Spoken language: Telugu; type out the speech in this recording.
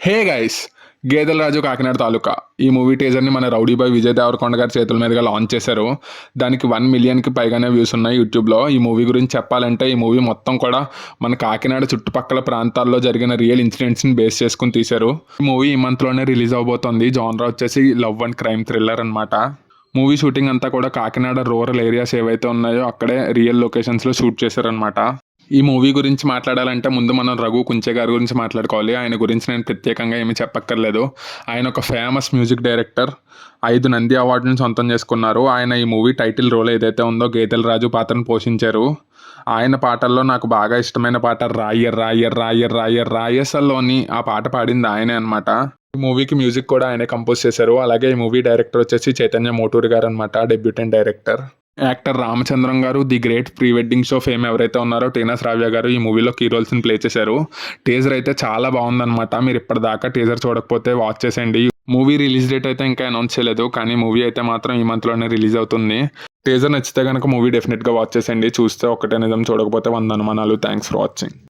హే గైస్, గేదెల రాజు కాకినాడ తాలూకా ఈ మూవీ టీజర్ని మన రౌడీ బాయ్ విజయ్ దేవరకొండ గారి చేతుల మీదుగా లాంచ్ చేశారు. దానికి 1 మిలియన్కి పైగానే వ్యూస్ ఉన్నాయి యూట్యూబ్లో. ఈ మూవీ గురించి చెప్పాలంటే ఈ మూవీ మొత్తం కూడా మన కాకినాడ చుట్టుపక్కల ప్రాంతాల్లో జరిగిన రియల్ ఇన్సిడెంట్స్ని బేస్ చేసుకుని తీశారు. ఈ మూవీ ఈ మంత్లోనే రిలీజ్ అవబోతోంది. జానరా వచ్చేసి లవ్ అండ్ క్రైమ్ థ్రిల్లర్ అనమాట. మూవీ షూటింగ్ అంతా కూడా కాకినాడ రూరల్ ఏరియాస్ ఏవైతే ఉన్నాయో అక్కడే రియల్ లొకేషన్స్లో షూట్ చేశారనమాట. ఈ మూవీ గురించి మాట్లాడాలంటే ముందు మనం రఘు కుంచే గారి గురించి మాట్లాడుకోవాలి. ఆయన గురించి నేను ప్రత్యేకంగా ఏమీ చెప్పక్కర్లేదు. ఆయన ఒక ఫేమస్ మ్యూజిక్ డైరెక్టర్. 5 నంది అవార్డులను సొంతం చేసుకున్నారు. ఆయన ఈ మూవీ టైటిల్ రోల్ ఏదైతే ఉందో గేదెల రాజు పాత్రను పోషించారు. ఆయన పాటల్లో నాకు బాగా ఇష్టమైన పాట రాయర్ రాయర్ రాయర్ రాయర్ రాయసల్లోని ఆ పాట పాడింది ఆయనే అనమాట. ఈ మూవీకి మ్యూజిక్ కూడా ఆయనే కంపోజ్ చేశారు. అలాగే ఈ మూవీ డైరెక్టర్ వచ్చేసి చైతన్య మోటూరి గారు అనమాట, డెబ్యూటెంట్ డైరెక్టర్. యాక్టర్ రామచంద్రం గారు, the great pre wedding show fame ఎవరైతే ఉన్నారో టీనా శ్రావ్య గారు ఈ మూవీలో కీ రోల్స్ని ప్లే చేశారు. టీజర్ అయితే చాలా బాగుందన్నమాట. మీరు ఇప్పటిదాకా టీజర్ చూడకపోతే వాచ్ చేసేయండి. మూవీ రిలీజ్ డేట్ అయితే ఇంకా అనౌన్స్ చేయలేదు, కానీ మూవీ అయితే మాత్రం ఈ మంత్లోనే రిలీజ్ అవుతుంది. టీజర్ నచ్చితే కనుక మూవీ డెఫినెట్గా వాచ్ చేసేయండి. చూస్తే ఒకటే నిజం, చూడకపోతే 100 అనుమానాలు. Thanks for watching.